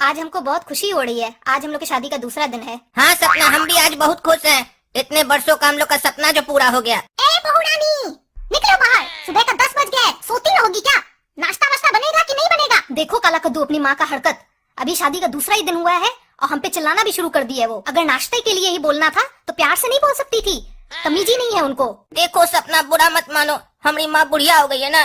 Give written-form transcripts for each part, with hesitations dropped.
आज हमको बहुत खुशी हो रही है। आज हम लोग की शादी का दूसरा दिन है। हाँ सपना, हम भी आज बहुत खुश हैं। इतने वर्षों का हम लोग का सपना जो पूरा हो गया। ए बहू रानी, निकलो बाहर। सुबह का 10 बज गए, सोती रहोगी क्या? नाश्ता वास्ता बनेगा कि नहीं बनेगा? देखो काला कद्दू अपनी माँ का हरकत, अभी शादी का दूसरा ही दिन हुआ है और हम पे चिल्लाना भी शुरू कर दिया है वो। अगर नाश्ते के लिए ही बोलना था तो प्यार से नहीं बोल सकती थी? तमीज ही नहीं है उनको। देखो सपना, बुरा मत मानो, हमारी माँ बुढ़िया हो गई है ना,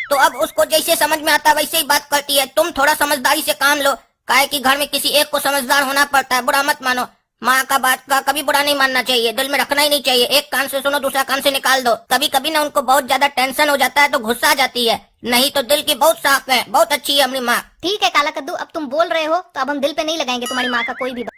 तो अब उसको जैसे समझ में आता वैसे ही बात करती है। तुम थोड़ा समझदारी से काम लो, काहे कि घर में किसी एक को समझदार होना पड़ता है। बुरा मत मानो, माँ का बात का कभी बुरा नहीं मानना चाहिए, दिल में रखना ही नहीं चाहिए। एक कान से सुनो, दूसरा कान से निकाल दो। कभी कभी ना उनको बहुत ज्यादा टेंशन हो जाता है तो गुस्सा आ जाती है, नहीं तो दिल की बहुत साफ है, बहुत अच्छी है हमारी माँ। ठीक है काला कद्दू, अब तुम बोल रहे हो तो अब हम दिल पे नहीं लगाएंगे तुम्हारी माँ का कोई भी बात।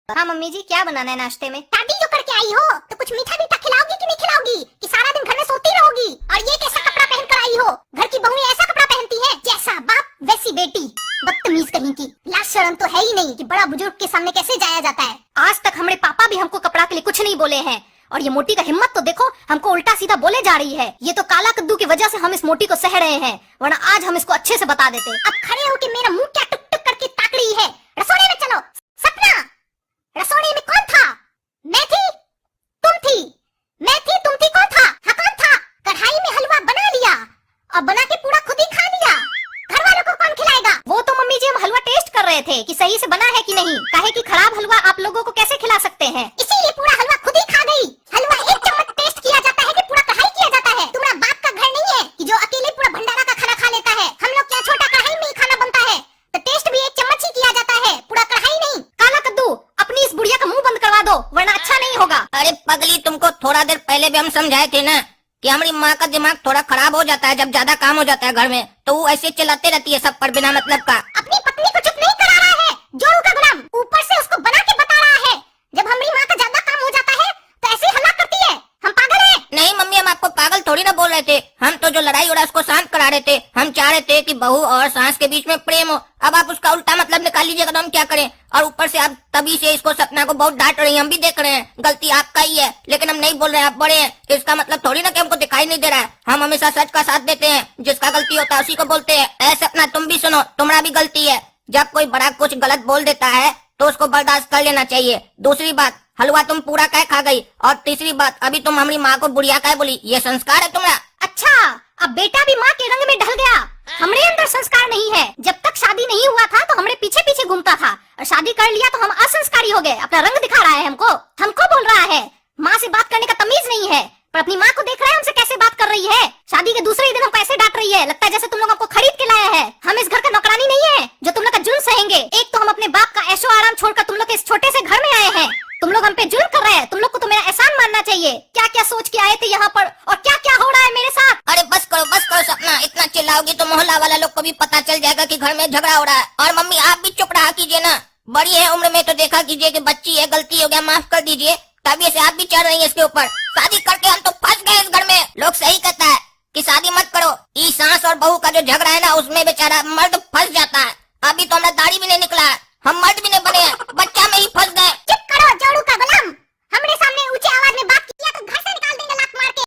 हाँ मम्मी जी, क्या बनाना है नाश्ते में? शादी जो करके आई हो तो कुछ मीठा मीठा खिलाओगी कि नहीं खिलाओगी, कि सारा दिन घर में सोती रहोगी? और ये कैसा कपड़ा पहन कर आई हो? घर की बहू ऐसा कपड़ा पहनती है, जैसा बाप वैसी बेटी। बदतमीज कहीं की, लाज शर्म तो है ही नहीं कि बड़ा बुजुर्ग के सामने कैसे जाया जाता है। आज तक हमारे पापा भी हमको कपड़ा के लिए कुछ नहीं बोले हैं, और ये मोटी का हिम्मत तो देखो, हमको उल्टा सीधा बोले जा रही है। ये तो काला कद्दू की वजह से हम इस मोटी को सह रहे हैं, वरना आज हम इसको अच्छे से बता देते। अब खड़े हो के मेरा मुंह क्या टुक टुक करके ताक रही है? रसोड़े में चलो। सपना, रसोड़े में कौन था? मैं थी, तुम थी, मैं थी, तुम थी, कौन था? हाँ कौन था? कढ़ाई में हलवा बना लिया और बना के पूरा खुद ही खा लिया। घर वालों को कौन खिलाएगा? वो तो मम्मी जी हम हलवा टेस्ट कर रहे थे कि सही से बना है कि नहीं, काहे कि खराब हलवा आप लोगों को कैसे खिला सकते हैं। इसीलिए पूरा हलवा खुद ही खा गई। हलवा एक चम्मच टेस्ट किया जाता है कि पूरा कढ़ाई किया जाता है? तुम्हारा बाप का घर नहीं है कि जो अकेले पूरा भंडारा का खाना खा लेता है। हम लोग क्या छोटा कढ़ाई में ही खाना बनता है, तो टेस्ट भी एक चम्मच ही किया जाता है, पूरा कढ़ाई नहीं। काला कद्दू, अपनी इस बुढ़िया का मुंह बंद करवा दो, वरना अच्छा नहीं होगा। अरे पगली, तुमको थोड़ा देर पहले भी हम समझाए थे ना कि हमारी माँ का दिमाग थोड़ा खराब हो जाता है जब ज्यादा काम हो जाता है घर में, तो वो ऐसे चिल्लाते रहती है सब पर बिना मतलब का। अपनी पत्नी को चुप नहीं करा रहा है, जोरू का गुलाम, ऊपर से उसको बना के बता रहा है। जब हमारी माँ का ज्यादा काम हो जाता है तो ऐसे हल्ला करती है। हम पागल हैं? नहीं मम्मी, हम आपको पागल थोड़ी ना बोल रहे थे, हम तो जो लड़ाई हो रहा है उसको शांत करा रहे थे। हम चाह रहे थे कि बहू और सास के बीच में प्रेम हो। अब आप उसका उल्टा मतलब निकाल लीजिएगा तो हम क्या करें? और ऊपर से आप तभी से इसको सपना को बहुत डांट रही हैं, हम भी देख रहे हैं, गलती आपका ही है, लेकिन हम नहीं बोल रहे हैं, आप बड़े हैं, इसका मतलब थोड़ी ना कि हमको दिखाई नहीं दे रहा है। हम हमेशा सच का साथ देते हैं, जिसका गलती होता है उसी को बोलते हैं। ऐ सपना, तुम भी सुनो, तुम्हारा भी गलती है। जब कोई बड़ा कुछ गलत बोल देता है तो उसको बर्दाश्त कर लेना चाहिए। दूसरी बात, हलवा तुम पूरा कह खा गई। और तीसरी बात, अभी तुम हमारी माँ को बुढ़िया कह बोली, ये संस्कार है तुम्हारा? अच्छा, अब बेटा भी माँ के रंग में ढल गया। हमरे अंदर संस्कार नहीं है। जब तक शादी नहीं हुआ था तो हमरे पीछे पीछे घूमता था, और शादी कर लिया तो हम असंस्कारी हो गए। अपना रंग दिखा रहा है हमको बोल रहा है। माँ से बात करने का तमीज नहीं है, पर अपनी माँ को देख रहा है हमसे कैसे बात कर रही है। शादी के दूसरे ही दिन हमको ऐसे डांट रही है, लगता है जैसे तुम लोग हमको खरीद के लाया है। हम इस घर का नौकरानी नहीं है जो तुम लोग का जुल्म सहेंगे। एक तो हम अपने बाप का ऐशो आराम छोड़कर तुम लोग के इस छोटे से घर में आए हैं, तुम लोग हम पे जुल्म कर रहे हैं। तुम लोग को तो मेरा एहसान मानना चाहिए। क्या क्या सोच के आए थे यहाँ पर और क्या क्या हो रहा है मेरे साथ। अरे बस करो सपना, इतना चिल्लाओगी तो मोहल्ला वाला लोग को भी पता चल जाएगा कि घर में झगड़ा हो रहा है। और मम्मी आप भी चुप रहा कीजिए ना, बड़ी है उम्र में तो देखा कीजिए कि बच्ची है, गलती हो गया, माफ कर दीजिए। तभी से आप भी चढ़ रही है इसके ऊपर। शादी करके हम तो फंस गए इस घर में। लोग सही कहता है कि शादी मत करो, इस सास और बहू का जो झगड़ा है ना उसमें बेचारा मर्द फंस जाता है। अभी तो हमारा दाढ़ी भी नहीं निकला है, हम मर्द भी नहीं बने हैं, बच्चा में ही फंस गए। चुप करो जोरू का गुलाम, हमरे सामने ऊंची आवाज में बात किया तो घर से निकाल देंगे लात मार के।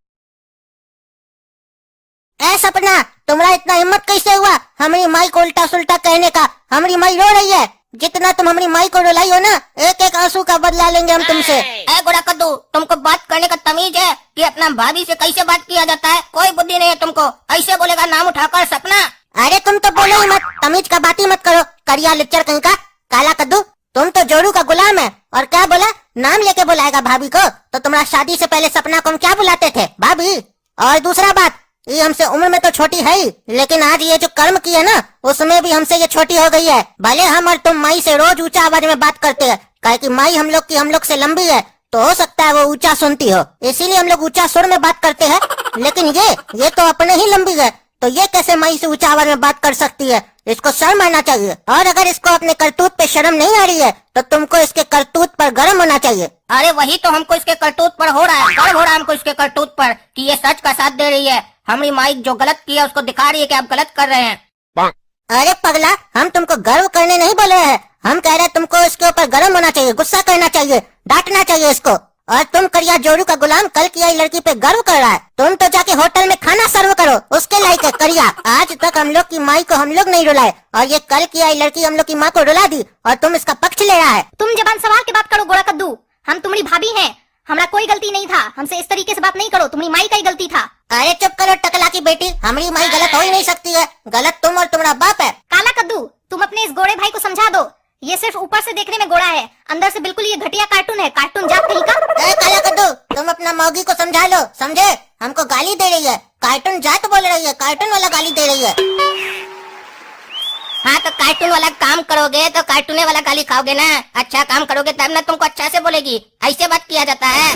ऐ सपना, तुम्हारा इतना हिम्मत कैसे हुआ हमारी माई को उल्टा सुल्टा कहने का? हमारी माई रो रही है, जितना तुम हमारी माई को रुलाई हो ना, एक एक आंसू का बदला लेंगे हम तुमसे। ऐ गोरा कद्दू, तुमको बात करने का तमीज है कि अपना भाभी से कैसे बात किया जाता है? कोई बुद्धि नहीं है तुमको, ऐसे बोलेगा नाम उठाकर सपना। अरे तुम तो बोलो ही मत, तमीज का बात ही मत करो, करिया लेक्चर कहीं का। काला कद्दू, तुम तो जोरू का गुलाम है, और क्या बोला, नाम लेके बुलाएगा भाभी को? तो तुम्हारा शादी से पहले सपना को हम क्या बुलाते थे? भाभी। और दूसरा बात, ये हमसे उम्र में तो छोटी है ही, लेकिन आज ये जो कर्म किया ना उसमें भी हमसे ये छोटी हो गई है। भले हम और तुम माई से रोज ऊंचा आवाज में बात करते हैं, काहे कि माई हम लोग से लंबी है, तो हो सकता है वो ऊंचा सुनती हो, इसीलिए हम लोग ऊंचा सुर में बात करते हैं। लेकिन ये तो अपने ही लंबी है, तो ये कैसे माई से ऊंचा आवाज में बात कर सकती है? इसको शर्म आना चाहिए। और अगर इसको अपने करतूत पे शर्म नहीं आ रही है तो तुमको इसके करतूत पर गर्म होना चाहिए। अरे वही तो हमको इसके करतूत पर हो रहा है, गर्व हो रहा है हमको इसके करतूत पर कि ये सच का साथ दे रही है। हमारी माई जो गलत किया उसको दिखा रही है कि आप गलत कर रहे हैं। अरे पगला, हम तुमको गर्व करने नहीं बोल रहे हैं, हम कह रहे हैं तुमको इसके ऊपर गर्म होना चाहिए, गुस्सा करना चाहिए, डांटना चाहिए इसको। और तुम करिया जोरू का गुलाम कल की आई लड़की पे गर्व कर रहा है। तुम तो जाके होटल में खाना सर्व करो, उसके लायक है करिया। आज तक हम लोग की माई को हम लोग नहीं रुलाए और ये कल की आई लड़की हम लोग की माँ को रुला दी और तुम इसका पक्ष ले रहा है। तुम जबान संभाल के बात करो गोरा कद्दू, हम तुम्हारी भाभी हैं, हमारा कोई गलती नहीं था, हमसे इस तरीके से बात नहीं करो, तुम्हारी माई का ही गलती था। अरे चुप करो टकला की बेटी, हमारी माई गलत हो ही नहीं सकती है, गलत तुम और तुम्हारा बाप है। काला कद्दू, तुम अपने इस गोरे भाई को समझा दो, ये सिर्फ ऊपर से देखने में गोरा है, अंदर से बिल्कुल ये घटिया कार्टून है, कार्टून जात कहीं का। अरे काला कद्दू, तुम अपना मौगी को समझा लो, समझे? हमको गाली दे रही है, कार्टून जात बोल रही है, कार्टून वाला गाली दे रही है। हाँ तो कार्टून वाला काम करोगे तो कार्टूने वाला गाली खाओगे ना, अच्छा काम करोगे तब ना तुमको अच्छा से बोलेगी, ऐसे बात किया जाता है।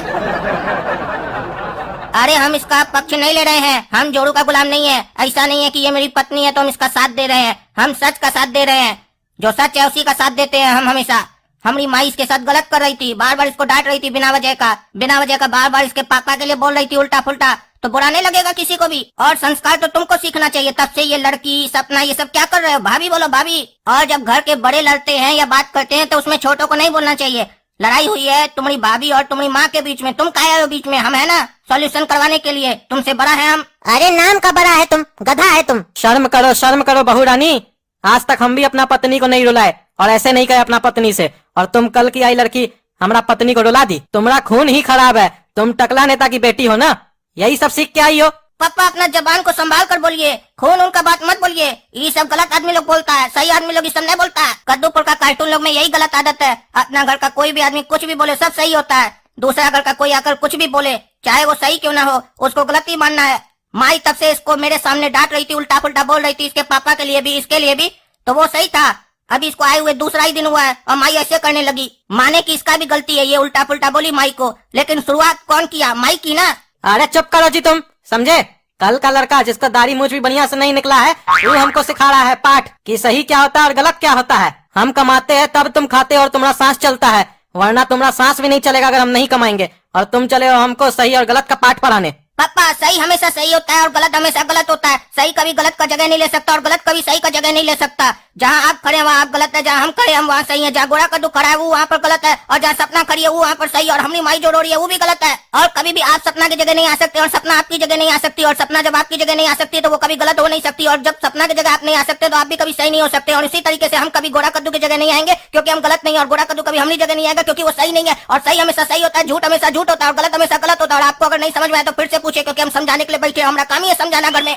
अरे हम इसका पक्ष नहीं ले रहे हैं, हम जोड़ू का गुलाम नहीं है, ऐसा नहीं है कि ये मेरी पत्नी है तो हम इसका साथ दे रहे हैं, हम सच का साथ दे रहे हैं, जो सच है उसी का साथ देते हैं हम हमेशा। हमारी माई इसके साथ गलत कर रही थी, बार बार इसको डांट रही थी बिना वजह का बार बार इसके पापा के लिए बोल रही थी उल्टा फुल्टा, तो बुरा नहीं लगेगा किसी को भी। और संस्कार तो तुमको सीखना चाहिए, तब से ये लड़की सपना ये सब क्या कर रहे हो, भाभी बोलो भाभी। और जब घर के बड़े लड़ते हैं या बात करते हैं तो उसमें छोटों को नहीं बोलना चाहिए। लड़ाई हुई है तुम्हारी भाभी और तुम्हारी माँ के बीच में, तुम क्या आए हो बीच में, हम है ना सॉल्यूशन करवाने के लिए, तुमसे बड़ा है हम। अरे नाम का बड़ा है तुम, गधा है तुम। शर्म करो बहू रानी, आज तक हम भी अपना पत्नी को नहीं रुलाए और ऐसे नहीं कहे अपना पत्नी से, और तुम कल की आई लड़की हमारा पत्नी को रुला दी। तुम्हारा खून ही खराब है, तुम टकला नेता की बेटी हो ना, यही सब सीख के आई हो। पापा अपना जबान को संभाल कर बोलिए, खून उनका बात मत बोलिए, ये सब गलत आदमी लोग बोलता है, सही आदमी लोग ये सब नहीं बोलता है। कद्दूपुर का कार्टून लोग में यही गलत आदत है, अपना घर का कोई भी आदमी कुछ भी बोले सब सही होता है, दूसरा घर का कोई आकर कुछ भी बोले चाहे वो सही क्यों ना हो उसको गलत ही मानना है। माई तब से इसको मेरे सामने डांट रही थी, उल्टा पुल्टा बोल रही थी, इसके पापा के लिए भी इसके लिए भी, तो वो सही था। अभी इसको आए हुए दूसरा ही दिन हुआ है और माई ऐसे करने लगी, माने कि इसका भी गलती है, ये उल्टा पुल्टा बोली माई को, लेकिन शुरुआत कौन किया, माई की ना। अरे चुप करो जी तुम, समझे? कल का लड़का जिसका दाढ़ी मूंछ भी बढ़िया से नहीं निकला है वो हमको सिखा रहा है पाठ कि सही क्या होता है और गलत क्या होता है। हम कमाते हैं तब तुम खाते हो और तुम्हारा सांस चलता है, वरना तुम्हारा सांस भी नहीं चलेगा अगर हम नहीं कमाएंगे, और तुम चले हो हमको सही और गलत का पाठ पढ़ाने। पापा सही हमेशा सही होता है और गलत हमेशा गलत होता है, सही कभी गलत का जगह नहीं ले सकता और गलत कभी सही का जगह नहीं ले सकता। जहाँ आप खड़े हैं वहाँ आप गलत है, जहाँ हम खड़े हम वहाँ सही है, जहाँ गोरा कद्दू खड़ा है वो वहाँ पर गलत है, और जहाँ सपना खड़ी है वो वहाँ पर सही, और हमारी माई जो रो रही है वो भी गलत है। और कभी भी आप सपना की जगह नहीं आ सकते और सपना आपकी जगह नहीं आ सकती, और सपना जब आपकी जगह नहीं आ सकती तो वो कभी गलत हो नहीं सकती, और जब सपना की जगह आप नहीं आ सकते तो आप भी कभी सही नहीं हो सकते। और इसी तरीके से हम कभी गोरा कद्दू की जगह नहीं आएंगे क्योंकि हम गलत नहीं, और गोरा कद्दू कभी हमारी जगह नहीं आएगा क्योंकि वो सही नहीं है, और सही हमेशा सही होता है, झूठ हमेशा झूठ होता है, और गलत हमेशा गलत होता है। और आपको अगर नहीं समझ में आए तो फिर से पूछे, क्योंकि हम समझाने के लिए बैठे, हमारा काम ही है समझाना घर में।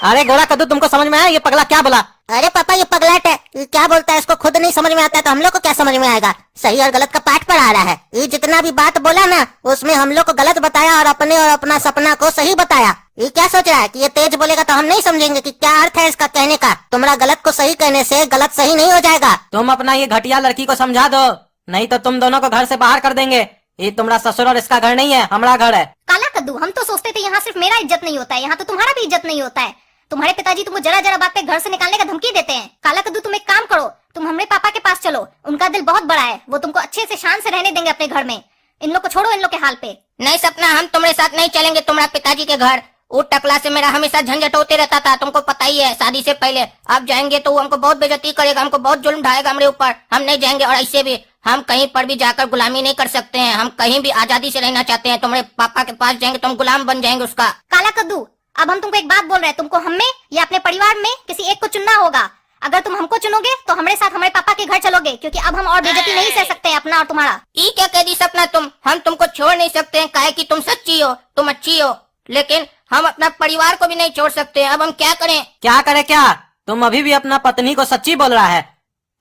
अरे गोरा कद्दू तुमको समझ में आया ये पगला क्या बोला? अरे पापा ये पगलाट है, ये क्या बोलता है, इसको खुद नहीं समझ में आता है तो हम लोग को क्या समझ में आएगा। सही और गलत का पाठ पढ़ा रहा है, ये जितना भी बात बोला ना उसमें हम लोग को गलत बताया और अपने और अपना सपना को सही बताया। ये क्या सोच रहा है कि ये तेज बोलेगा तो हम नहीं समझेंगे कि क्या अर्थ है इसका कहने का। तुम्हारा गलत को सही कहने से गलत सही नहीं हो जाएगा। तुम अपना ये घटिया लड़की को समझा दो, नहीं तो तुम दोनों को घर से बाहर कर देंगे। ये तुम्हारा ससुर और इसका घर नहीं है, हमारा घर है। काला कद्दू, हम तो सोचते थे यहाँ सिर्फ मेरा इज्जत नहीं होता है, यहाँ तो तुम्हारा भी इज्जत नहीं होता है। तुम्हारे पिताजी तुमको जरा जरा बात पे घर से निकालने का धमकी देते हैं। काला कद्दू तुम एक काम करो, तुम हमारे पापा के पास चलो, उनका दिल बहुत बड़ा है, वो तुमको अच्छे से शान से रहने देंगे अपने घर में। इन लोग को छोड़ो, इन लोग के हाल पे। नहीं सपना, हम तुम्हारे साथ नहीं चलेंगे तुम्हारा पिताजी के घर, वो टकला से मेरा हमेशा झंझट होते रहता था, तुमको पता ही है शादी से पहले। अब जाएंगे तो वो हमको बहुत बेइज्जती करेगा, हमको बहुत जुल्म ढाएगा हमारे ऊपर, हम नहीं जाएंगे। और ऐसे भी हम कहीं पर भी जाकर गुलामी नहीं कर सकते हैं, हम कहीं भी आजादी से रहना चाहते हैं। तुम्हारे पापा के पास जाएंगे तो हम गुलाम बन जाएंगे उसका। काला कद्दू, अब हम तुमको एक बात बोल रहे हैं, तुमको हमें या अपने परिवार में किसी एक को चुनना होगा। अगर तुम हमको चुनोगे तो हमारे साथ हमारे पापा के घर चलोगे, क्योंकि अब हम और बेइज्जती नहीं सह सकते हैं अपना और तुम्हारा। ये क्या कह दी सपना तुम, हम तुमको छोड़ नहीं सकते हैं, काहे कि तुम सच्ची हो, तुम अच्छी हो, लेकिन हम अपना परिवार को भी नहीं छोड़ सकते। अब हम क्या करें? क्या करे क्या? तुम अभी भी अपना पत्नी को सच्ची बोल रहा है,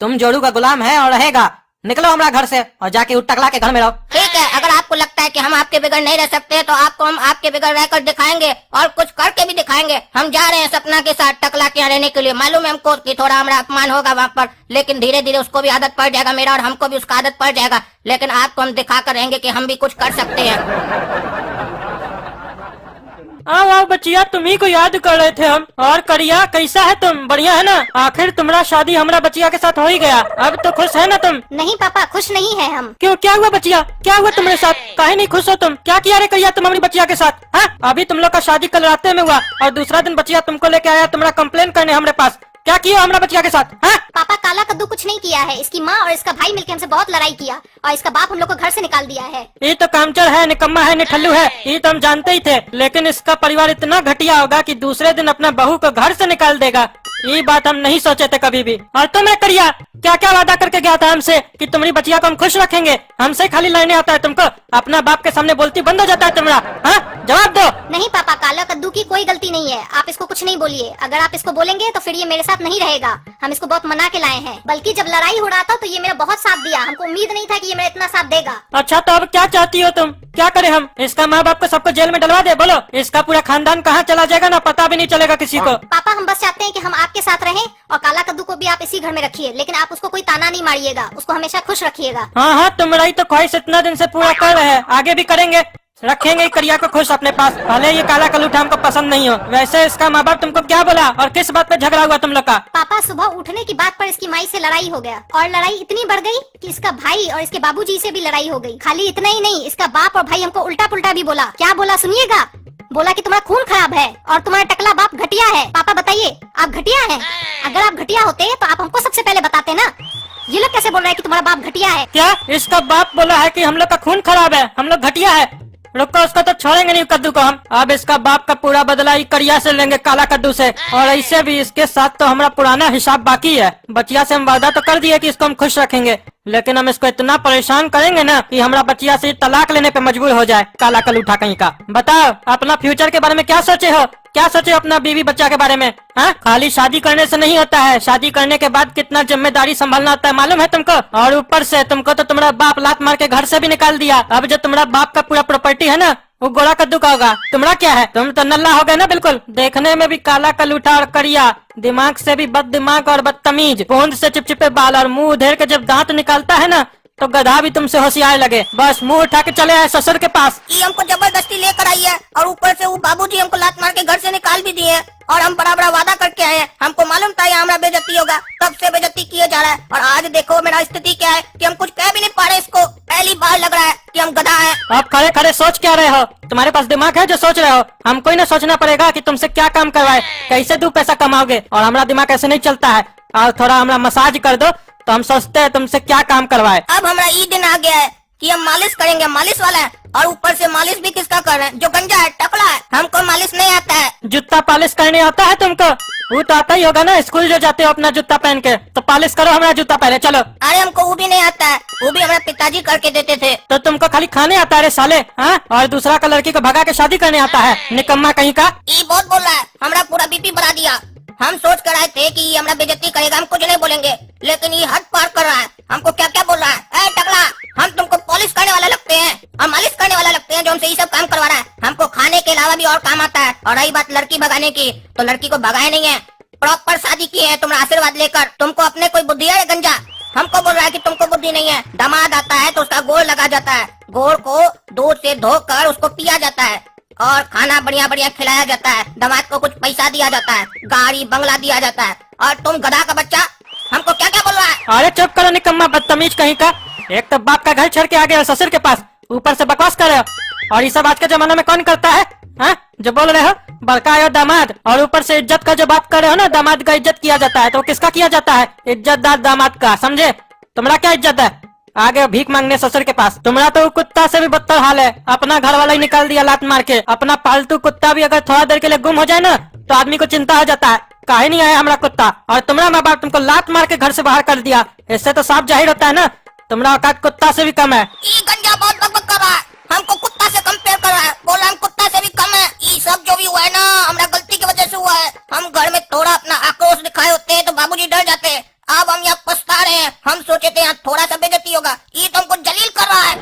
तुम जोड़ू का गुलाम है और रहेगा। निकलो हमारा घर से और जाके उस टकला के घर में रहो। ठीक है, अगर आपको लगता है कि हम आपके बगैर नहीं रह सकते तो आपको हम आपके बगैर रहकर दिखाएंगे और कुछ करके भी दिखाएंगे। हम जा रहे हैं सपना के साथ टकला के यहाँ रहने के लिए। मालूम है हमको कि थोड़ा हमारा अपमान होगा वहाँ पर, लेकिन धीरे धीरे उसको भी आदत पड़ जाएगा मेरा, और हमको भी उसका आदत पड़ जाएगा, लेकिन आपको हम दिखा कर रहेंगे कि हम भी कुछ कर सकते हैं। आओ आओ बच्चिया, तुम्ही को याद कर रहे थे हम। और करिया कैसा है तुम? बढ़िया है ना? आखिर तुम्हारा शादी हमारा बच्चिया के साथ हो ही गया, अब तो खुश है ना तुम? नहीं पापा, खुश नहीं है हम। क्यों, क्या हुआ बच्चिया? क्या हुआ तुम्हारे साथ? काहे नहीं खुश हो तुम? क्या किया रे करिया तुम हमारी बच्चिया के साथ? हाँ, अभी तुम लोग का शादी कल रात में हुआ और दूसरा दिन बच्चिया तुमको लेके आया तुम्हारा कंप्लेन करने हमारे पास। क्या किया हमरा बचिया के साथ? हाँ? पापा काला कद्दू कुछ नहीं किया है। इसकी माँ और इसका भाई मिलकर हमसे बहुत लड़ाई किया और इसका बाप हम लोग को घर से निकाल दिया है। ये तो कामचोर है, निकम्मा है, निठल्लू है, ये तो हम जानते ही थे। लेकिन इसका परिवार इतना घटिया होगा कि दूसरे दिन अपना बहू को घर से निकाल देगा, ये बात हम नहीं सोचे थे कभी भी। और तुम करिया क्या क्या वादा करके गया था हमसे कि तुम्हारी बचिया को हम खुश रखेंगे? हमसे खाली लड़ने आता है तुमको, अपना बाप के सामने बोलती बंद हो जाता है तुम्हारा। हाँ, जवाब दो। नहीं पापा, काला कद्दू की कोई गलती नहीं है। आप इसको कुछ नहीं बोलिए। अगर आप इसको बोलेंगे तो फिर ये मेरे साथ नहीं रहेगा। हम इसको बहुत मना के लाए हैं। बल्कि जब लड़ाई हो रहा था तो ये मेरा बहुत साथ दिया। हमको उम्मीद नहीं था कि ये मेरा इतना साथ देगा। अच्छा तो अब क्या चाहती हो तुम? क्या करें हम? इसका माँ बाप को सबको जेल में डलवा दे? बोलो, इसका पूरा खानदान कहाँ चला जाएगा ना पता भी नहीं चलेगा किसी को। पापा हम बस चाहते हैं कि हम आपके साथ रहें और काला कद्दू को भी आप इसी घर में रखिए, लेकिन आप उसको कोई ताना नहीं मारिएगा, उसको हमेशा खुश रखिएगा। हाँ हाँ, तुम्हारी तो ख्वाहिश इतना दिन से पूरा कर रहे हैं, आगे भी करेंगे। रखेंगे करिया को खुश अपने पास, भले ये काला कलूठा हमको पसंद नहीं हो। वैसे इसका माँ बाप तुमको क्या बोला और किस बात पे झगड़ा हुआ तुम लोग का? पापा सुबह उठने की बात पर इसकी माई से लड़ाई हो गया और लड़ाई इतनी बढ़ गई कि इसका भाई और इसके बाबूजी से भी लड़ाई हो गई। खाली इतना ही नहीं, इसका बाप और भाई हमको उल्टा पुल्टा भी बोला। क्या बोला सुनिएगा? बोला कि तुम्हारा खून खराब है और तुम्हारा टकला बाप घटिया है। पापा बताइए, आप घटिया हैं? अगर आप घटिया होते तो आप हमको सबसे पहले बताते ना। ये लोग कैसे बोल रहे हैं कि तुम्हारा बाप घटिया है? क्या इसका बाप बोला है कि हम लोग का खून खराब है, हम लोग घटिया है? रुको, उसको तो छोड़ेंगे नहीं कद्दू को हम। अब इसका बाप का पूरा बदला ही करिया से लेंगे, काला कद्दू से। और ऐसे भी इसके साथ तो हमारा पुराना हिसाब बाकी है। बचिया से हम वादा तो कर दिए कि इसको हम खुश रखेंगे, लेकिन हम इसको इतना परेशान करेंगे ना कि हमारा बचिया से तलाक लेने पे मजबूर हो जाए, काला कलूठा कहीं का। बताओ अपना फ्यूचर के बारे में क्या सोचे हो? क्या सोचे अपना बीवी बच्चा के बारे में? हाँ, खाली शादी करने से नहीं होता है, शादी करने के बाद कितना जिम्मेदारी संभालना होता है मालूम है तुमको? और ऊपर से तुमको तो तुम्हारा बाप लात मार के घर से भी निकाल दिया। अब जो तुम्हारा बाप का पूरा प्रॉपर्टी है ना, वो गोरा कद्दू का होगा। तुम्हारा क्या है? तुम तो नल्ला हो गए ना बिल्कुल, देखने में भी काला कलूठा और करिया, दिमाग से भी बद दिमाग और बदतमीज। पोंद से चिपचिपे बाल और मुंह उधेर के जब दांत निकालता है ना तो गधा भी तुमसे होशियार लगे। बस मुंह उठा के चले आए ससुर के पास। ये हमको जबरदस्ती लेकर आई है और ऊपर से वो बाबूजी हमको लात मार के घर से निकाल भी दिए और हम बड़ा बड़ा वादा करके आए हैं। हमको मालूम था यहाँ हमारा बेइज्जती होगा, तब से बेइज्जती किया जा रहा है। और आज देखो मेरा स्थिति क्या है कि हम कुछ कह भी नहीं पा रहे। इसको पहली बार लग रहा है कि हम गधा हैं। आप खड़े खड़े सोच क्या रहे हो? तुम्हारे पास दिमाग है जो सोच रहे हो? हमको ही ना सोचना पड़ेगा कि तुमसे क्या काम करवाए, कैसे 2 पैसा कमाओगे। और हमारा दिमाग ऐसे नहीं चलता है। और थोड़ा हमारा मसाज कर दो तो हम सोचते हैं तुमसे क्या काम करवाए। अब हमारा ये दिन आ गया है कि हम मालिश करेंगे, मालिश वाला है। और ऊपर से मालिश भी किसका कर रहे हैं? जो गंजा है, टकला है। हमको मालिश नहीं आता है। जूता पॉलिश करने आता है तुमको? वो तो आता ही होगा ना, स्कूल जो जाते हो अपना जूता पहन के, तो पॉलिश करो हमारा जूता पहले। चलो। अरे हमको वो भी नहीं आता है, वो भी हमारे पिताजी करके देते थे। तो तुमको खाली खाने आता है रे साले, हाँ? और दूसरा का लड़की को भगा के शादी करने आता है, निकम्मा कहीं का। ये बहुत बोल रहा है, हमारा पूरा बीपी बढ़ा दिया। हम सोच कर आए थे कि ये हमारा बेइज्जती करेगा, हम कुछ नहीं बोलेंगे, लेकिन ये हद पार कर रहा है। हमको क्या क्या बोल रहा है? टकला, हम तुमको पॉलिश करने वाला लगते हैं और मालिश करने वाला लगते हैं जो हमसे ये सब काम करवा रहा है। हमको खाने के अलावा भी और काम आता है। और रही बात लड़की भगाने की, तो लड़की को भगाए नहीं है, प्रॉपर शादी की है तुम्हारा आशीर्वाद लेकर। तुमको अपने कोई बुद्धि है गंजा? हमको बोल रहा है कि तुमको बुद्धि नहीं है। दामाद आता है तो उसका गोड़ लगा जाता है, गोड़ को दूध से धोकर उसको पिया जाता है और खाना बढ़िया बढ़िया खिलाया जाता है। दामाद को कुछ पैसा दिया जाता है, गाड़ी बंगला दिया जाता है। और तुम गधा का बच्चा हमको क्या क्या बोल रहा है? अरे चुप करो निकम्मा बदतमीज कहीं का। एक तो बाप का घर छोड़ के आ गए हो ससुर के पास, ऊपर से बकवास कर रहे हो। और ये सब आज के जमाने में कौन करता है? हाँ, जो बोल रहे हो बड़का है दामाद, और ऊपर से इज्जत का जो बात कर रहे हो ना, दामाद का इज्जत किया जाता है, तो किसका किया जाता है? इज्जतदार दामाद का, समझे? तुम्हारा क्या इज्जत है? आगे भीख मांगने ससुर के पास। तुम्हारा तो कुत्ता से भी बदतर हाल है, अपना घर वाला ही निकाल दिया लात मार के। अपना पालतू कुत्ता भी अगर थोड़ा देर के लिए गुम हो जाए ना तो आदमी को चिंता हो जाता है, काहे नहीं आया हमारा कुत्ता। और तुम्हारा माँ बाप तुमको लात मार के घर से बाहर कर दिया, इससे तो साफ जाहिर होता है ना तुम्हारा औकात कुत्ता से भी कम है। ये गंजा बहुत बकबक कर रहा है, हमको कुत्ता से कंपेयर कर रहा है, बोला हम कुत्ता से भी कम है। ये सब जो भी हुआ है ना हमारा गलती की वजह से हुआ है। हम घर में थोड़ा अपना आक्रोश दिखाए होते हैं तो बाबूजी डर जाते हैं। अब हम यहाँ पछता रहे हैं। हम सोचे थे यहाँ थोड़ा सा बेइज्जती होगा, ये तो हमको जलील कर रहा है।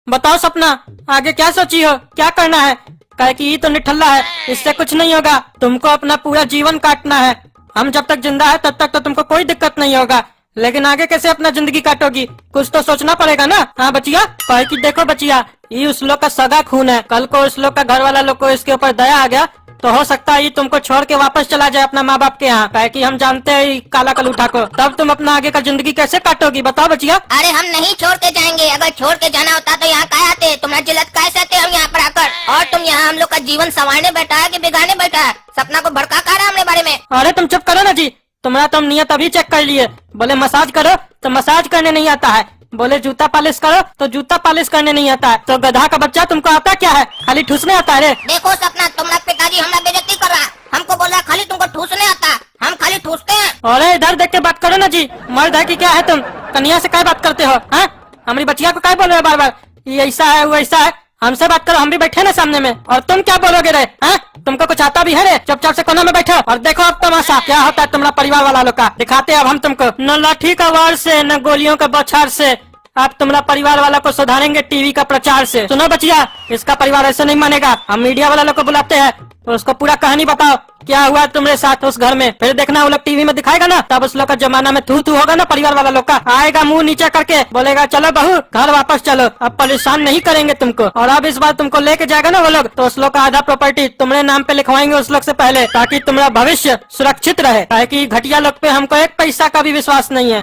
बताओ सपना, आगे क्या सोची हो, क्या करना है? कहे कि ये तो निठल्ला है, इससे कुछ नहीं होगा, तुमको अपना पूरा जीवन काटना है। हम जब तक जिंदा है तब तक तो तुमको कोई दिक्कत नहीं होगा, लेकिन आगे कैसे अपना जिंदगी काटोगी, कुछ तो सोचना पड़ेगा ना। हाँ बचिया, कहे कि देखो बचिया, ये उस लोग का सगा खून है, कल को उस लोग का घर वाला लोग को इसके ऊपर दया आ गया तो हो सकता है ये तुमको छोड़ के वापस चला जाए अपना माँ बाप के यहाँ। कहे कि हम जानते हैं ये काला कलूठा को, तब तुम अपना आगे का जिंदगी कैसे काटोगी? बताओ बचिया। अरे हम नहीं छोड़ के जाएंगे, अगर छोड़ के जाना होता तो यहाँ क्या आते? तुम्हारा जिल्लत कैसे आते हम यहाँ पर आकर? और तुम यहाँ हम लोग का जीवन संवारने बैठा है कि बिगाड़ने बैठा है? सपना को भड़का रहा है हमने बारे में। अरे तुम चुप करो ना जी, तुम्हारा तो हम नियत अभी चेक कर लिए। बोले मसाज करो तो मसाज करने नहीं आता है, बोले जूता पॉलिश करो तो जूता पॉलिश करने नहीं आता है। तो गधा का बच्चा तुमको आता क्या है? खाली ठूसने आता है रे। देखो सपना, तुम्हारा पिताजी हमारा बेइज्जती कर रहा है। हमको बोल रहा है खाली तुमको ठूसने आता है, हम खाली ठूसते हैं। अरे इधर देख के बात करो ना जी, मर्द है कि क्या है तुम? कन्या से क्या बात करते हो? हाँ, हमारी बच्चिया को क्या बोल रहे हो बार बार? ये ऐसा है वो ऐसा है, हमसे बात करो, हम भी बैठे ना सामने में। और तुम क्या बोलोगे रे? हाँ, तुमको कुछ आता भी है रे? चुपचाप से कोने में बैठो और देखो अब तमाशा क्या होता है तुम्हारा परिवार वाला लोग का। दिखाते हैं अब हम तुमको, न लाठी का वार से न गोलियों का बौछार से। आप तुम्हारा परिवार वाला को सुधारेंगे टीवी का प्रचार से। सुनो बचिया, इसका परिवार ऐसे नहीं मानेगा। हम मीडिया वाला लोग को बुलाते हैं तो उसको पूरा कहानी बताओ क्या हुआ तुम्हारे साथ उस घर में। फिर देखना वो लोग टीवी में दिखाएगा ना, तब उस लोग का जमाना में थू होगा ना परिवार वाला लोग का। आएगा मुंह नीचे करके बोलेगा चलो बहू घर वापस चलो, अब परेशान नहीं करेंगे तुमको। और अब इस बार तुमको लेके जाएगा ना वो लोग, तो उस लोग का आधा प्रॉपर्टी तुम्हारे नाम पे लिखवाएंगे उस लोग से पहले, ताकि तुम्हारा भविष्य सुरक्षित रहे। ताकि घटिया लोग पे हमको एक पैसा का भी विश्वास नहीं है।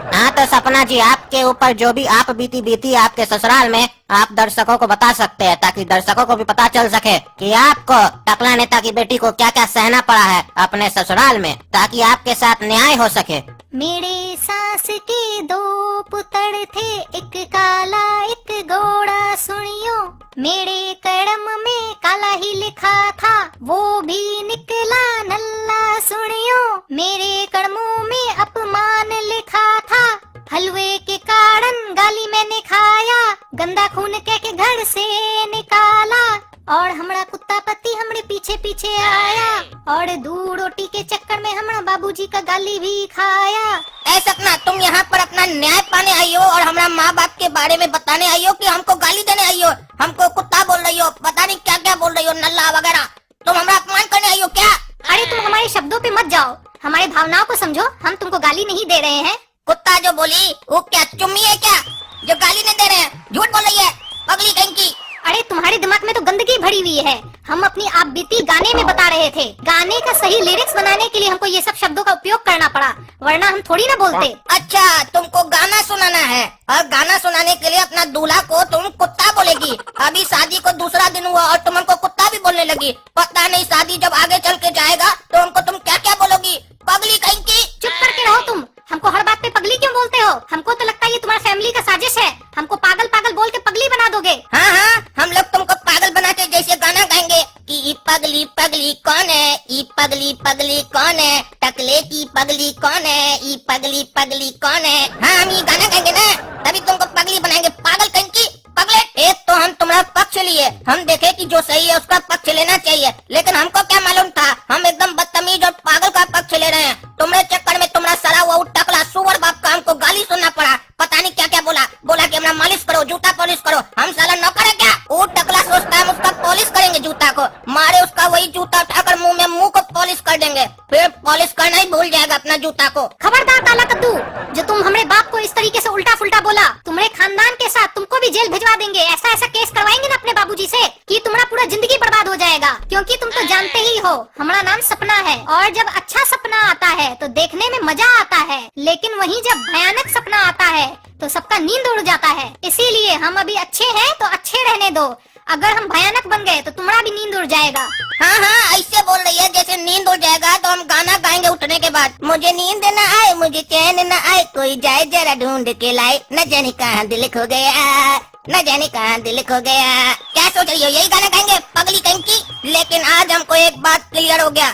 हाँ तो सपना जी, आपके ऊपर जो भी आप बीती आपके ससुराल में, आप दर्शकों को बता सकते हैं, ताकि दर्शकों को भी पता चल सके कि आपको टकला नेता की बेटी को क्या क्या सहना पड़ा है अपने ससुराल में, ताकि आपके साथ न्याय हो सके। मेरे सास के दो पुत्र थे, एक काला एक गोरा सुनियो। मेरे कड़म में काला ही लिखा था, वो भी निकला नल्ला सुनियो। मेरे कड़मों में अपमान लिखा था, हलवे के कारण गाली मैंने खाया। गंदा खून कह के घर से निकाला, और हमारा कुत्ता पति हमरे पीछे पीछे आया, और दूध रोटी के चक्कर में हमारा बाबूजी का गाली भी खाया। ऐ सपना, तुम यहाँ पर अपना न्याय पाने आई हो और हमारा माँ बाप के बारे में बताने आई हो कि हमको गाली देने आई हो? हमको कुत्ता बोल रही हो, पता नहीं क्या क्या बोल रही हो, नल्ला वगैरह। तुम हमारा अपमान करने आई हो क्या? अरे तुम हमारे शब्दों पे मत जाओ, हमारे भावनाओं को समझो। हम तुमको गाली नहीं दे रहे हैं। कुत्ता जो बोली वो क्या चुम्मी है क्या, जो गाली नहीं दे रहे हैं? झूठ बोल रही है पगली कहीं की। अरे तुम्हारे दिमाग में तो गंदगी भरी हुई है। हम अपनी आप बीती गाने में बता रहे थे। गाने का सही लिरिक्स बनाने के लिए हमको ये सब शब्दों का उपयोग करना पड़ा, वरना हम थोड़ी ना बोलते। अच्छा, तुमको गाना सुनाना है और गाना सुनाने के लिए अपना दूल्हा को तुम कुत्ता बोलेगी। अभी शादी को दूसरा दिन हुआ और तुम हमको कुत्ता भी बोलने लगी। पता नहीं शादी जब आगे चल के जाएगा तो हमको तुम क्या क्या बोलोगी, पगली कहीं की। चुप करके रहो तुम। हमको हर बात पे पगली क्यों बोलते हो? हमको तो लगता है ये तुम्हारा फैमिली का साजिश है। हमको पागल पागल बोल के पगली बना दोगे। हाँ हाँ, हम लोग तुमको पागल बनाते जैसे गाना गाएंगे कि ई पगली पगली कौन है, ई पगली पगली कौन है, टकले की पगली कौन है, ई पगली पगली कौन है। हाँ, हम ये गाना गाएंगे ना, तभी तुमको पगली बनाएंगे, पागल कहीं की पगले। एक तो हम तुम्हारा पक्ष लिए, हम देखे कि जो सही है उसका पक्ष लेना चाहिए, लेकिन हमको क्या मालूम था हम एकदम बदतमीज और पागल का पक्ष ले रहे हैं। तुम्हारे चक्कर में तुम्हारा सड़ा हुआ टकला सुअर बाप का हमको गाली सुनना पड़ा। पता नहीं क्या क्या बोला कि हमारा मालिश करो, जूता पॉलिश करो। हम साला नौकर है क्या? वो टकला सोचता है हम उसका पॉलिश करेंगे जूता को, मारे उसका वही जूता उठाकर मुंह को पॉलिश कर देंगे, फिर पॉलिश करना ही भूल जाएगा अपना जूता को। खबरदार काला कद्दू, जो तुम हमारे बाप को इस तरीके से उल्टा फुल्टा बोला, तुम्हारे खानदान के साथ तुमको भी जेल भिजवा देंगे। ऐसा ऐसा केस करवाएंगे ना अपने बाबूजी से कि तुम्हारा पूरा जिंदगी बर्बाद हो जाएगा। क्योंकि तुम तो जानते ही हो हमारा नाम सपना है, और जब अच्छा सपना आता है तो देखने में मजा आता है, लेकिन वहीं जब भयानक सपना आता है तो सबका नींद उड़ जाता है। इसीलिए हम अभी अच्छे हैं तो अच्छे रहने दो, अगर हम भयानक बन गए तो तुम्हारा भी नींद उड़ जाएगा। हाँ हाँ, ऐसे बोल रही है जैसे नींद उड़ जाएगा तो हम गाना गाएंगे उठने के बाद। मुझे नींद न आए, मुझे चैन न आए, कोई जाए जरा ढूंढ के लाए, न जाने कहाँ दिल खो गया, न जाने कहाँ दिल खो गया। क्या सोच रही हो, यही गाना गाएंगे पगली कहीं की? लेकिन आज हमको एक बात क्लियर हो गया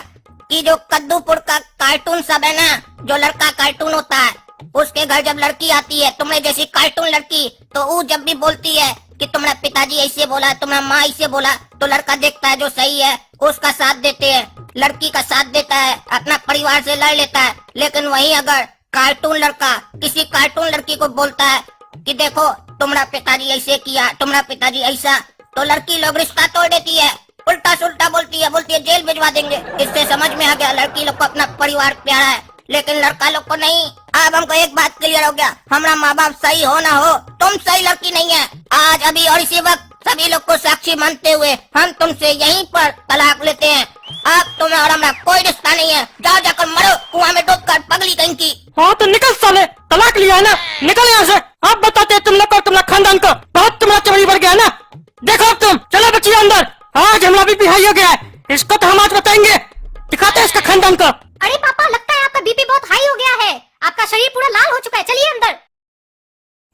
कि जो कद्दूपुर का कार्टून सब है ना, जो लड़का कार्टून होता है, उसके घर जब लड़की आती है तुम्हारे जैसी कार्टून लड़की, तो वो जब भी बोलती है कि तुम्हारा पिताजी ऐसे बोला, तुम्हारा माँ ऐसे बोला, तो लड़का देखता है जो सही है उसका साथ देते हैं, लड़की का साथ देता है, अपना परिवार से लड़ लेता है। लेकिन वहीं अगर कार्टून लड़का किसी कार्टून लड़की को बोलता है कि देखो तुम्हारा पिताजी ऐसे किया, तुम्हारा पिताजी ऐसा, तो लड़की लोग रिश्ता तोड़ देती है, उल्टा सुल्टा बोलती है जेल भिजवा देंगे। इससे समझ में आ गया लड़की लोग को अपना परिवार प्यारा है, लेकिन लड़का लोग को नहीं। अब हमको एक बात क्लियर हो गया, हमारा माँ बाप सही हो ना हो, तुम सही लड़की नहीं है। आज अभी और इसी वक्त सभी लोग को साक्षी मानते हुए हम तुमसे यहीं पर तलाक लेते हैं। अब तुम्हें और हमारा कोई रिश्ता नहीं है, जाओ जाकर मरो कुआं में डूबकर पगली कहीं की। हाँ तो निकल साले, तलाक लिया है ना, निकल यहाँ से। आप बताते तुम लोग को, तुम्हारा खानदान को बहुत तुम्हारा चमड़ी बढ़ गया है ना। देखो अब तुम, चलो बच्ची। चलिए अंदर, आज हमारा बीपी हाई हो गया है, इसको तो हम आज बताएंगे, दिखाते हैं इसका खानदान को। अरे पापा, लगता है आपका बीपी बहुत हाई हो गया है, आपका शरीर पूरा लाल हो चुका है, चलिए अंदर।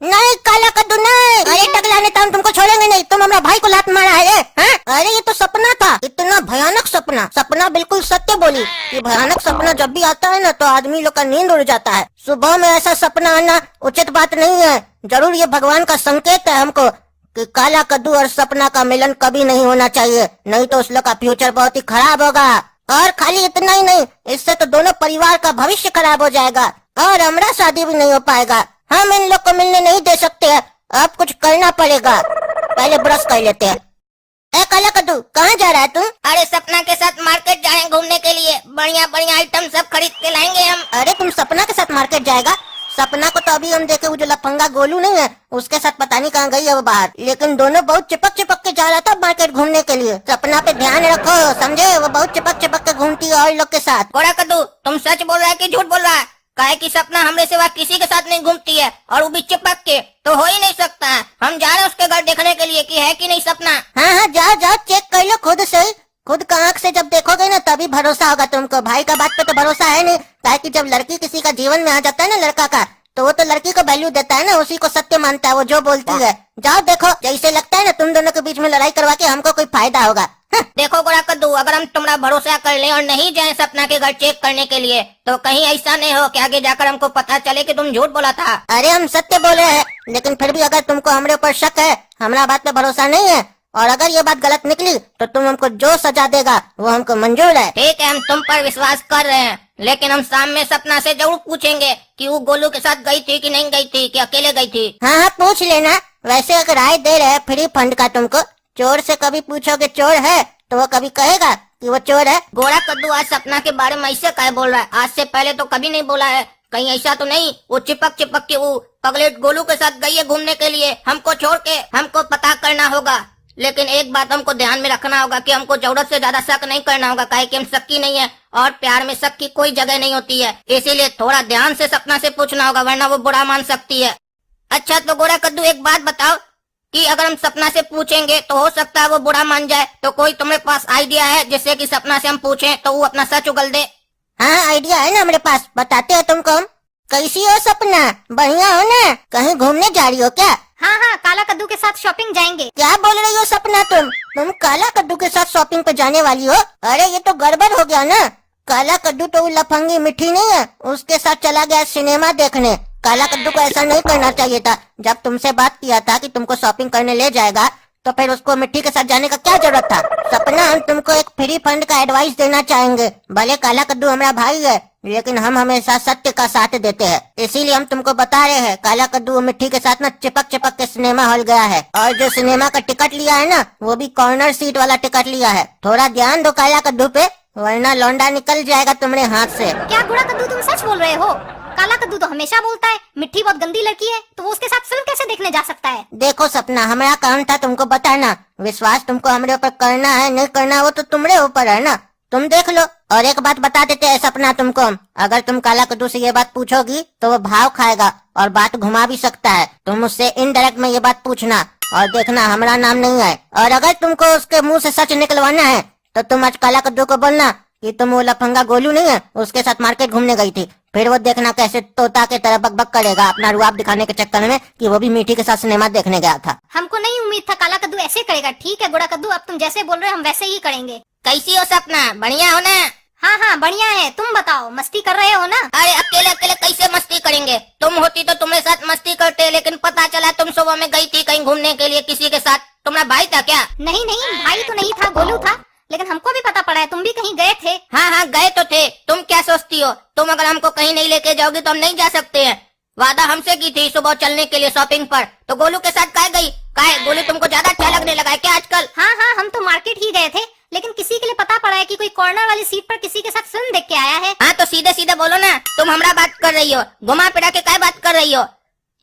नहीं काला कद्दू नहीं, अरे टकला ने तो हम तुमको छोड़ेंगे नहीं, तुम हमारा भाई को लात मारा है हाँ? अरे ये तो सपना था, इतना भयानक सपना, सपना बिल्कुल सत्य बोली कि भयानक सपना जब भी आता है ना तो आदमी लोग का नींद उड़ जाता है। सुबह में ऐसा सपना आना उचित बात नहीं है, जरूर ये भगवान का संकेत है हमको कि काला कद्दू और सपना का मिलन कभी नहीं होना चाहिए, नहीं तो उस लोग का फ्यूचर बहुत ही खराब होगा। और खाली इतना ही नहीं, इससे तो दोनों परिवार का भविष्य खराब हो जाएगा और हमारा शादी भी नहीं हो पाएगा। हम इन लोग को मिलने नहीं दे सकते हैं, अब कुछ करना पड़ेगा, पहले ब्रश कर लेते हैं। ए काला कद्दू, कहाँ जा रहा है तू? अरे सपना के साथ मार्केट जा रहे हैं घूमने के लिए, बढ़िया बढ़िया आइटम सब खरीद के लाएंगे हम। अरे तुम सपना के साथ मार्केट जाएगा? सपना को तो अभी हम देखे, वो जो लफंगा गोलू नहीं है उसके साथ पता नहीं कहाँ गई है वो बाहर, लेकिन दोनों बहुत चिपक चिपक के जा रहा था मार्केट घूमने के लिए। सपना पे ध्यान रखो, समझे? वो बहुत चिपक चिपक के घूमती है और लोग के साथ। गोरा कद्दू, तुम सच बोल रहा है कि झूठ बोल रहा है? काहे कि सपना हमरे सिवा किसी के साथ नहीं घूमती है, और वो भी चिपक के, तो हो ही नहीं सकता है। हम जा रहे हैं उसके घर देखने के लिए कि है कि नहीं सपना। हाँ हाँ जाओ जाओ, चेक कर लो खुद से, खुद का आँख से जब देखोगे ना तभी भरोसा होगा तुमको। भाई का बात पे तो भरोसा है नहीं, ताकि जब लड़की किसी का जीवन में आ जाता है ना लड़का का, तो वो तो लड़की को वैल्यू देता है ना, उसी को सत्य मानता है, वो जो बोलती है। जाओ देखो, जैसे लगता है ना तुम दोनों के बीच में लड़ाई करवा के हमको कोई फायदा होगा। देखो गोरा कद्दू, अगर हम तुम्हारा भरोसा कर लें और नहीं जाएं सपना के घर चेक करने के लिए, तो कहीं ऐसा नहीं हो कि आगे जाकर हमको पता चले कि तुम झूठ बोला था। अरे हम सत्य बोले हैं, लेकिन फिर भी अगर तुमको हमारे ऊपर शक है, हमारा बात पे भरोसा नहीं है, और अगर ये बात गलत निकली तो तुम हमको जो सजा देगा वो हमको मंजूर है। ठीक है, हम तुम पर विश्वास कर रहे हैं, लेकिन हम शाम में सपना से जरूर पूछेंगे कि वो गोलू के साथ गई थी कि नहीं गई थी, कि अकेले गई थी। हाँ हाँ पूछ लेना। वैसे अगर राय दे रहे हैं फ्री फंड का तुमको, चोर से कभी पूछोगे चोर है तो वो कभी कहेगा कि वो चोर है। गोरा कद्दू आज सपना के बारे में ऐसे काहे बोल रहा है? आज से पहले तो कभी नहीं बोला है, कहीं ऐसा तो नहीं वो चिपक चिपक के वो पगलेट गोलू के साथ गई है घूमने के लिए हमको छोड़ के? हमको पता करना होगा, लेकिन एक बात हमको ध्यान में रखना होगा कि हमको जरूरत से ज्यादा शक नहीं करना होगा, काहे कि हम शक्की नहीं है और प्यार में शक की कोई जगह नहीं होती है। इसीलिए थोड़ा ध्यान से सपना से पूछना होगा, वरना वो बुरा मान सकती है। अच्छा तो गोरा कद्दू एक बात बताओ कि अगर हम सपना से पूछेंगे तो हो सकता है वो बुरा मान जाए, तो कोई तुम्हारे पास आइडिया है जिससे कि सपना से हम पूछें तो वो अपना सच उगल दे? हाँ आइडिया है ना हमारे पास, बताते हैं तुमको हम। कैसी हो सपना, बढ़िया हो ना? कहीं घूमने जा रही हो क्या? हाँ हाँ, काला कद्दू के साथ शॉपिंग जाएंगे। क्या बोल रही हो सपना, तुम काला कद्दू के साथ शॉपिंग पे जाने वाली हो? अरे ये तो गड़बड़ हो गया ना। काला कद्दू तो वो लफंगी मिठी नहीं है, उसके साथ चला गया सिनेमा देखने। काला कद्दू को ऐसा नहीं करना चाहिए था। जब तुमसे बात किया था कि तुमको शॉपिंग करने ले जाएगा, तो फिर उसको मिट्टी के साथ जाने का क्या जरूरत था? सपना, हम तुमको एक फ्री फंड का एडवाइस देना चाहेंगे। भले काला कद्दू हमारा भाई है, लेकिन हम हमेशा सत्य का साथ देते हैं, इसीलिए हम तुमको बता रहे हैं। काला कद्दू मिट्टी के साथ ना चिपक चिपक के सिनेमा हॉल गया है, और जो सिनेमा का टिकट लिया है ना, वो भी कॉर्नर सीट वाला टिकट लिया है। थोड़ा ध्यान दो काला कद्दू पे, वरना लौंडा निकल जाएगा तुम्हारे हाथ से। क्या गोरा कद्दू तुम सच बोल रहे हो? काला कद्दू तो हमेशा बोलता है मिट्टी बहुत गंदी लड़की है, तो वो उसके साथ फिल्म कैसे देखने जा सकता है? देखो सपना, हमारा काम था तुमको बताना, विश्वास तुमको हमारे ऊपर करना है नहीं करना वो तो तुम्हारे ऊपर है ना, तुम देख लो। और एक बात बता देते हैं सपना तुमको, अगर तुम काला कद्दू से ये बात पूछोगी तो वो भाव खाएगा और बात घुमा भी सकता है। तुम उससे इनडायरेक्ट में ये बात पूछना और देखना हमारा नाम नहीं है। और अगर तुमको उसके मुंह से सच निकलवाना है तो तुम आज काला कद्दू को बोलना कि तुम वो लफंगा गोलू नहीं है उसके साथ मार्केट घूमने गई थी। फिर वो देखना कैसे तोता के तरह बक बक करेगा अपना रुआब दिखाने के चक्कर में कि वो भी मीठी के साथ सिनेमा देखने गया था। हमको नहीं उम्मीद था काला कद्दू ऐसे करेगा। ठीक है गोरा कद्दू, अब तुम जैसे बोल रहे हो हम वैसे ही करेंगे। कैसी हो सपना, बढ़िया हो ना? हाँ हाँ बढ़िया है, तुम बताओ मस्ती कर रहे हो ना? अरे अकेले अकेले कैसे मस्ती करेंगे? तुम होती तो तुम्हारे साथ मस्ती करते, लेकिन पता चला तुम सुबह में गई थी कहीं घूमने के लिए किसी के साथ। तुम्हारा भाई था क्या? नहीं नहीं, भाई तो नहीं था, गोलू था, लेकिन हमको भी पता पड़ा है तुम भी कहीं गए थे। हाँ हाँ गए तो थे। तुम क्या सोचती हो, तुम अगर हमको कहीं नहीं लेके जाओगी तो हम नहीं जा सकते हैं? वादा हमसे की थी सुबह चलने के लिए शॉपिंग पर, तो गोलू के साथ काहे गई? काहे गोलू तुमको ज्यादा अच्छा लगने लगा है क्या आजकल? हाँ हाँ, हम तो मार्केट ही गए थे, लेकिन किसी के लिए पता पड़ा है कि कोई कॉर्नर वाली सीट पर किसी के साथ फिल्म देख के आया है। हाँ तो सीधे सीधे बोलो ना, तुम हमरा बात कर रही हो, घुमा फिरा के क्या बात कर रही हो?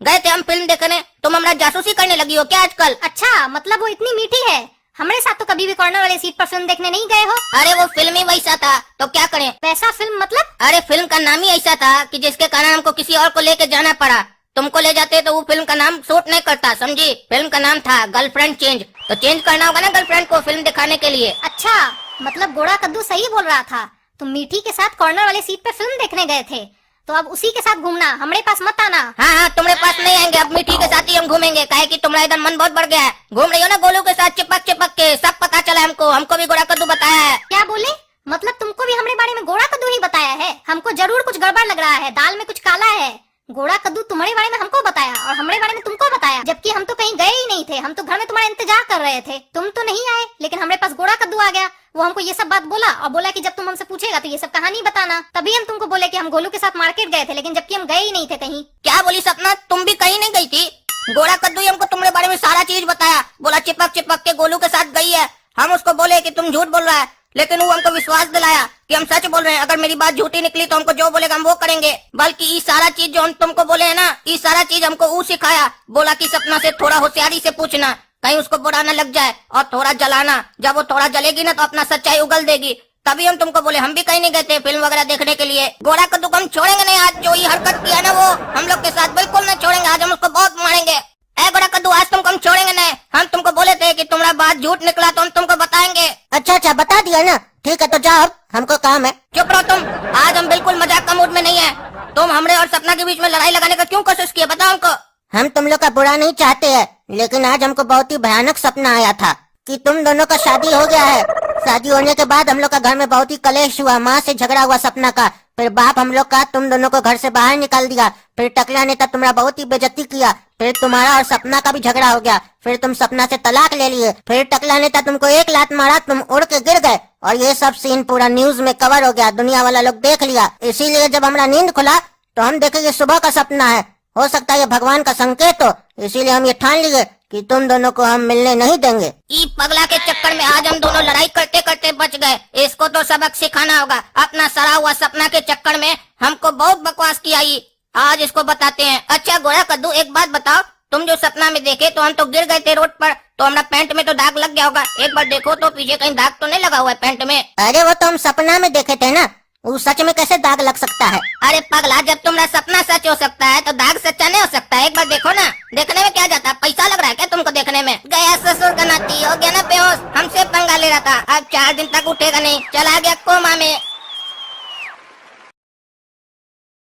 गए थे हम फिल्म देखने, तुम हमरा जासूसी करने लगी हो क्या आजकल? अच्छा, मतलब वो इतनी मीठी है, हमारे साथ तो कभी भी कॉर्नर वाली सीट पर फिल्म देखने नहीं गए हो? अरे वो फिल्म ही वैसा था, तो क्या करें? वैसा फिल्म मतलब? अरे फिल्म का नाम ही ऐसा था कि जिसके कारण हमको किसी और को लेके जाना पड़ा। तुमको ले जाते तो वो फिल्म का नाम सूट नहीं करता, समझी? फिल्म का नाम था गर्लफ्रेंड चेंज, तो चेंज करना होगा ना गर्लफ्रेंड को फिल्म दिखाने के लिए। अच्छा, मतलब गोड़ा कद्दू सही बोल रहा था। तुम मीठी के साथ कॉर्नर वाले सीट पे फिल्म देखने गए थे, तो अब उसी के साथ घूमना, हमारे पास मत आना। हाँ हाँ, तुम्हारे पास नहीं आएंगे, अब मीठी के साथ ही हम घूमेंगे। काहे कि तुम्हारा इधर मन बहुत बढ़ गया है, घूम रही हो ना गोलू के साथ चिपक चिपक के, सब पता चला हमको भी गोड़ा कद्दू बताया है। क्या बोले? मतलब तुमको भी हमारे बारे में गोड़ा कद्दू ही बताया है? हमको जरूर कुछ गड़बड़ लग रहा है, दाल में कुछ काला है। गोड़ा कद्दू तुम्हारे बारे में हमको बताया और हमारे बारे में तुमको बताया, जबकि हम तो कहीं गए ही नहीं थे। हम तो घर में तुम्हारा इंतजार कर रहे थे, तुम तो नहीं आए, लेकिन हमारे पास गोड़ा कद्दू आ गया। वो हमको ये सब बात बोला और बोला कि जब तुम हमसे पूछेगा तो ये सब कहानी बताना। तभी हम तुमको बोले कि हम गोलू के साथ मार्केट गए थे, लेकिन जबकि हम गए ही नहीं थे कहीं। क्या बोली सपना, तुम भी कहीं नहीं गई थी? गोड़ा कद्दू ही हमको तुम्हारे बारे में सारा चीज बताया, बोला चिपक चिपक के गोलू के साथ गई है। हम उसको बोले कि तुम झूठ बोल रहा है, लेकिन वो हमको विश्वास दिलाया कि हम सच बोल रहे हैं। अगर मेरी बात झूठी निकली तो हमको जो बोलेगा हम वो करेंगे। बल्कि ये सारा चीज जो हम तुमको बोले है ना, ये सारा चीज हमको वो सिखाया। बोला कि सपना से थोड़ा होशियारी से पूछना, कहीं उसको बुरा न लग जाए, और थोड़ा जलाना, जब वो थोड़ा जलेगी ना तो अपना सच्चाई उगल देगी। तभी हम तुमको बोले। हम भी कहीं नहीं गए थे फिल्म वगैरह देखने के लिए। गोड़ा कद्दू को हम छोड़ेंगे नहीं, आज जो ये हरकत किया ना वो हम लोग के साथ बिल्कुल न छोड़ेंगे। आज हम उसको बहुत मारेंगे। ए गोड़ा कद्दू, आज तुमको हम छोड़ेंगे नहीं। हम तुमको बोले थे कि तुम्हारा बात झूठ निकला तो हम तुमको बताएंगे। अच्छा बता दिया ना, ठीक है तो जाओ, अब हमको काम है। चुप रहो तुम, आज हम बिल्कुल मजाक का मूड में नहीं है। तुम हमरे और सपना के बीच में लड़ाई लगाने का क्यों कोशिश किया, बताओ हमको। हम तुम लोग का बुरा नहीं चाहते हैं, लेकिन आज हमको बहुत ही भयानक सपना आया था कि तुम दोनों का शादी हो गया है। शादी होने के बाद हम लोग का घर में बहुत ही कलेश हुआ, माँ से झगड़ा हुआ सपना का। फिर बाप हम लोग का तुम दोनों को घर से बाहर निकाल दिया। फिर टकला नेता तुम्हारा बहुत ही बेइज्जती किया। फिर तुम्हारा और सपना का भी झगड़ा हो गया। फिर तुम सपना से तलाक ले लिए। फिर टकला नेता तुमको एक लात मारा, तुम उड़ के गिर गए, और ये सब सीन पूरा न्यूज में कवर हो गया, दुनिया वाला लोग देख लिया। इसीलिए जब हमारा नींद खुला तो हम देखे ये सुबह का सपना है, हो सकता है ये भगवान का संकेत हो। इसीलिए हम ये ठान लिए कि तुम दोनों को हम मिलने नहीं देंगे। ई पगला के चक्कर में आज हम दोनों लड़ाई करते करते बच गए। इसको तो सबक सिखाना होगा। अपना सड़ा हुआ सपना के चक्कर में हमको बहुत बकवास किया, आज इसको बताते हैं। अच्छा गोड़ा कद्दू, एक बात बताओ, तुम जो सपना में देखे तो हम तो गिर गए थे रोड पर, तो हमारा पैंट में तो दाग लग गया होगा। एक बार देखो तो पीछे कहीं दाग तो नहीं लगा हुआ है पैंट में। अरे वो तो हम सपना में देखे थे ना, वो सच में कैसे दाग लग सकता है? अरे पगला, जब तुम्हारा सपना सच हो सकता है तो दाग सच्चा नहीं हो सकता है। एक बार देखो ना, देखने में क्या जाता है, पैसा लग रहा है क्या तुमको देखने में? गया ससुर का नाती, हो गया ना बेहोश, हमसे पंगा ले रहा था, अब 4 दिन तक उठेगा नहीं, चला गया कोमा में।